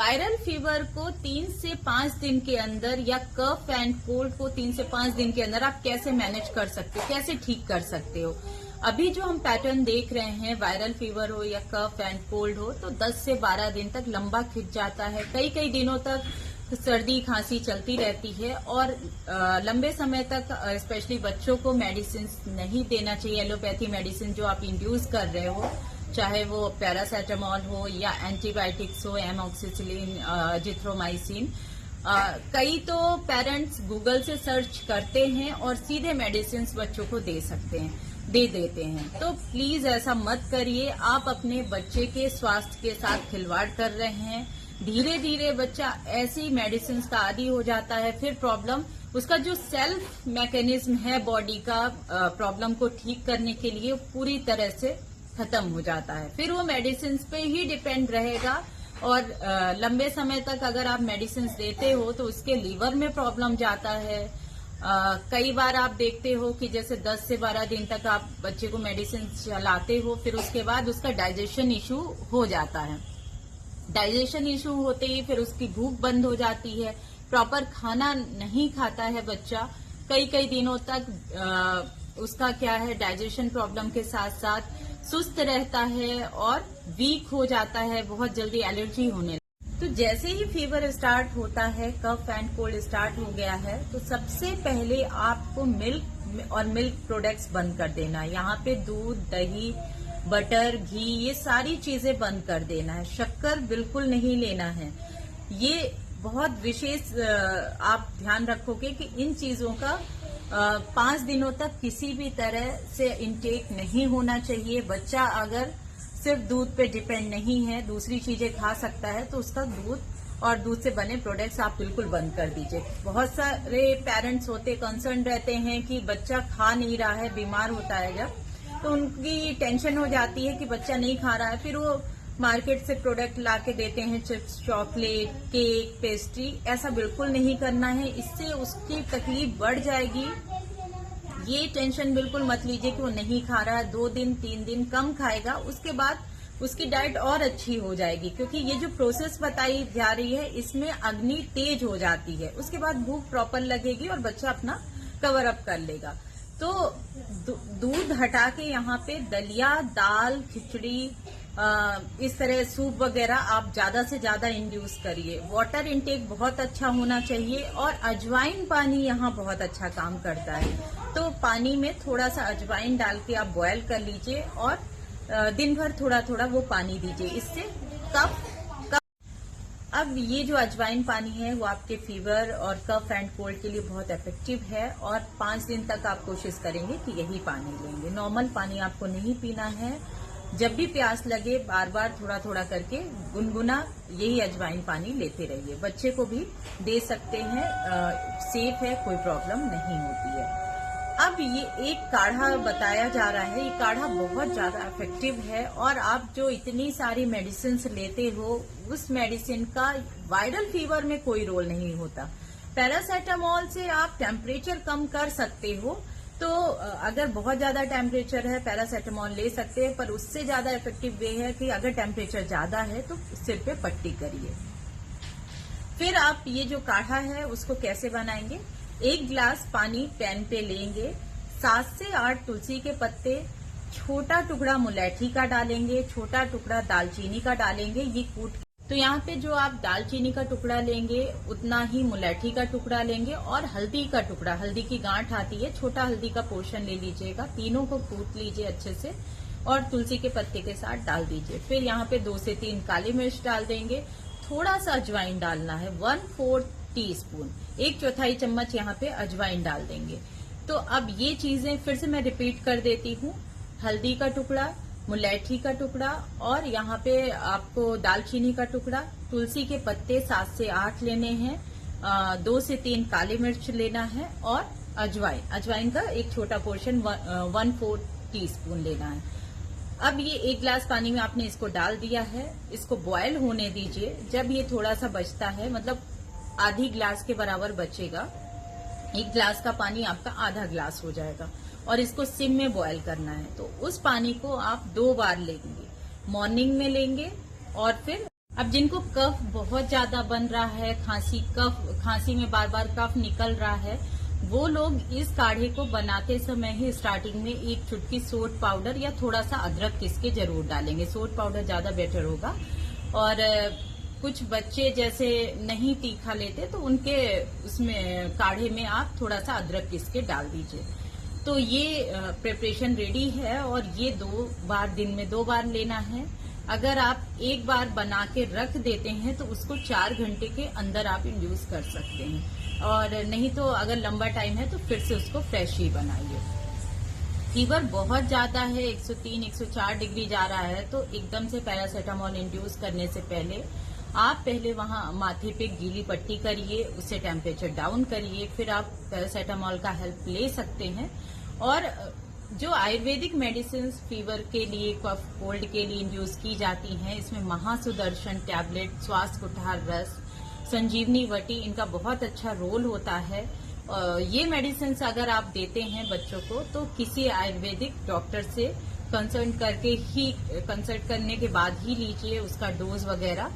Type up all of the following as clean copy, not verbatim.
Viral fever को 3 से 5 दिन के अंदर या कफ एंड कोल्ड को 3 से 5 दिन के अंदर आप कैसे मैनेज कर सकते हो, कैसे ठीक कर सकते हो। अभी जो हम पैटर्न देख रहे हैं, वायरल फीवर हो या कफ एंड कोल्ड हो, तो 10 से 12 दिन तक लंबा खिंच जाता है। कई कई दिनों तक सर्दी खांसी चलती रहती है और लंबे समय तक स्पेशली बच्चों को मेडिसिन नहीं देना चाहिए। एलोपैथी मेडिसिन जो आप इंड्यूस कर रहे हो, चाहे वो पैरासेटामोल हो या एंटीबायोटिक्स हो, एमॉक्सिसिलिन, जिथ्रोमाइसिन, कई तो पेरेंट्स गूगल से सर्च करते हैं और सीधे मेडिसिन बच्चों को दे देते हैं। तो प्लीज ऐसा मत करिए। आप अपने बच्चे के स्वास्थ्य के साथ खिलवाड़ कर रहे हैं। धीरे धीरे बच्चा ऐसी मेडिसिन का आदी हो जाता है, फिर प्रॉब्लम, उसका जो सेल्फ मैकेनिज्म है बॉडी का प्रॉब्लम को ठीक करने के लिए, पूरी तरह से खत्म हो जाता है। फिर वो मेडिसिन पे ही डिपेंड रहेगा और लंबे समय तक अगर आप मेडिसिन देते हो तो उसके लीवर में प्रॉब्लम जाता है। कई बार आप देखते हो कि जैसे 10 से 12 दिन तक आप बच्चे को मेडिसिन चलाते हो, फिर उसके बाद उसका डाइजेशन इश्यू हो जाता है। डाइजेशन इश्यू होते ही फिर उसकी भूख बंद हो जाती है, प्रॉपर खाना नहीं खाता है बच्चा, कई कई दिनों तक उसका क्या है, डाइजेशन प्रॉब्लम के साथ साथ सुस्त रहता है और वीक हो जाता है, बहुत जल्दी एलर्जी होने। तो जैसे ही फीवर स्टार्ट होता है, कफ एंड कोल्ड स्टार्ट हो गया है, तो सबसे पहले आपको मिल्क और मिल्क प्रोडक्ट्स बंद कर देना है। यहाँ पे दूध, दही, बटर, घी, ये सारी चीजें बंद कर देना है। शक्कर बिल्कुल नहीं लेना है। ये बहुत विशेष आप ध्यान रखोगे कि इन चीजों का 5 दिनों तक किसी भी तरह से इंटेक नहीं होना चाहिए। बच्चा अगर सिर्फ दूध पे डिपेंड नहीं है, दूसरी चीजें खा सकता है, तो उसका दूध और दूध से बने प्रोडक्ट्स आप बिल्कुल बंद कर दीजिए। बहुत सारे पेरेंट्स होते कंसर्न रहते हैं कि बच्चा खा नहीं रहा है, बीमार होता है जब, तो उनकी टेंशन हो जाती है कि बच्चा नहीं खा रहा है, फिर वो मार्केट से प्रोडक्ट लाके देते हैं, चिप्स, चॉकलेट, केक, पेस्ट्री। ऐसा बिल्कुल नहीं करना है, इससे उसकी तकलीफ बढ़ जाएगी। ये टेंशन बिल्कुल मत लीजिए कि वो नहीं खा रहा है, 2 दिन 3 दिन कम खाएगा, उसके बाद उसकी डाइट और अच्छी हो जाएगी। क्योंकि ये जो प्रोसेस बताई जा रही है, इसमें अग्नि तेज हो जाती है, उसके बाद भूख प्रॉपर लगेगी और बच्चा अपना कवर अप कर लेगा। तो दूध हटा के यहाँ पे दलिया, दाल, खिचड़ी, इस तरह सूप वगैरह आप ज्यादा से ज्यादा इंड्यूस करिए। वाटर इनटेक बहुत अच्छा होना चाहिए और अजवाइन पानी यहाँ बहुत अच्छा काम करता है। तो पानी में थोड़ा सा अजवाइन डाल के आप बॉयल कर लीजिए और दिन भर थोड़ा थोड़ा वो पानी दीजिए, इससे कफ। अब ये जो अजवाइन पानी है वो आपके फीवर और कफ एंड कोल्ड के लिए बहुत इफेक्टिव है और 5 दिन तक आप कोशिश करेंगे कि यही पानी लेंगे। नॉर्मल पानी आपको नहीं पीना है। जब भी प्यास लगे बार बार थोड़ा थोड़ा करके गुनगुना यही अजवाइन पानी लेते रहिए। बच्चे को भी दे सकते हैं, सेफ है, कोई प्रॉब्लम नहीं होती है। अब ये एक काढ़ा बताया जा रहा है, ये काढ़ा बहुत ज्यादा इफेक्टिव है और आप जो इतनी सारी मेडिसिन लेते हो, उस मेडिसिन का वायरल फीवर में कोई रोल नहीं होता। पैरासेटामोल से आप टेम्परेचर कम कर सकते हो, तो अगर बहुत ज्यादा टेम्परेचर है पैरासेटामोल ले सकते हैं, पर उससे ज्यादा इफेक्टिव वे है कि अगर टेम्परेचर ज्यादा है तो सिर पे पट्टी करिए। फिर आप ये जो काढ़ा है उसको कैसे बनाएंगे, 1 गिलास पानी पैन पे लेंगे, 7 से 8 तुलसी के पत्ते, छोटा टुकड़ा मुलैठी का डालेंगे, छोटा टुकड़ा दालचीनी का डालेंगे, ये कूट। तो यहाँ पे जो आप दालचीनी का टुकड़ा लेंगे उतना ही मुलैठी का टुकड़ा लेंगे और हल्दी का टुकड़ा, हल्दी की गांठ आती है, छोटा हल्दी का पोर्शन ले लीजिएगा। तीनों को कूट लीजिए अच्छे से और तुलसी के पत्ते के साथ डाल दीजिए। फिर यहाँ पे 2 से 3 काली मिर्च डाल देंगे, थोड़ा सा अजवाइन डालना है, 1/4 टीस्पून, 1/4 चम्मच यहाँ पे अजवाइन डाल देंगे। तो अब ये चीजें फिर से मैं रिपीट कर देती हूँ, हल्दी का टुकड़ा, मुलैठी का टुकड़ा और यहाँ पे आपको दालचीनी का टुकड़ा, तुलसी के पत्ते 7 से 8 लेने हैं, 2 से 3 काली मिर्च लेना है और अजवाइन का एक छोटा पोर्शन 1/4 टीस्पून लेना है। अब ये 1 गिलास पानी में आपने इसको डाल दिया है, इसको बॉयल होने दीजिए। जब ये थोड़ा सा बचता है, मतलब आधी गिलास के बराबर बचेगा, 1 गिलास का पानी आपका आधा गिलास हो जाएगा और इसको सिम में बॉयल करना है। तो उस पानी को आप 2 बार लेंगे, मॉर्निंग में लेंगे और फिर अब जिनको कफ बहुत ज्यादा बन रहा है, खांसी में बार बार कफ निकल रहा है, वो लोग इस काढ़े को बनाते समय ही स्टार्टिंग में एक चुटकी सोट पाउडर या थोड़ा सा अदरक पीस के जरूर डालेंगे। सोट पाउडर ज्यादा बेटर होगा। और कुछ बच्चे जैसे नहीं तीखा लेते तो उनके उसमें काढ़े में आप थोड़ा सा अदरक पीस के डाल दीजिए। तो ये प्रिपरेशन रेडी है और ये दिन में 2 बार लेना है। अगर आप एक बार बना के रख देते हैं तो उसको 4 घंटे के अंदर आप इंड्यूस कर सकते हैं, और नहीं तो अगर लंबा टाइम है तो फिर से उसको फ्रेश ही बनाइए। फीवर बहुत ज्यादा है, 103-104 डिग्री जा रहा है, तो एकदम से पैरासीटामोल इंड्यूस करने से पहले आप पहले वहां माथे पे गीली पट्टी करिए, उससे टेम्परेचर डाउन करिए, फिर आप पैरासीटामोल का हेल्प ले सकते हैं। और जो आयुर्वेदिक मेडिसिन फीवर के लिए, कफ कोल्ड के लिए इंड्यूस की जाती हैं, इसमें महासुदर्शन टैबलेट, श्वास कुठार रस, संजीवनी वटी, इनका बहुत अच्छा रोल होता है। ये मेडिसिन अगर आप देते हैं बच्चों को तो किसी आयुर्वेदिक डॉक्टर से कंसल्ट करने के बाद ही लीजिए। उसका डोज वगैरह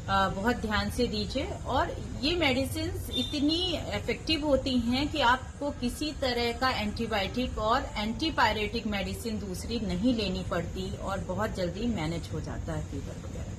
बहुत ध्यान से दीजिए। और ये मेडिसिन इतनी इफेक्टिव होती हैं कि आपको किसी तरह का एंटीबायोटिक और एंटीपायरेटिक मेडिसिन दूसरी नहीं लेनी पड़ती और बहुत जल्दी मैनेज हो जाता है फीवर वगैरह।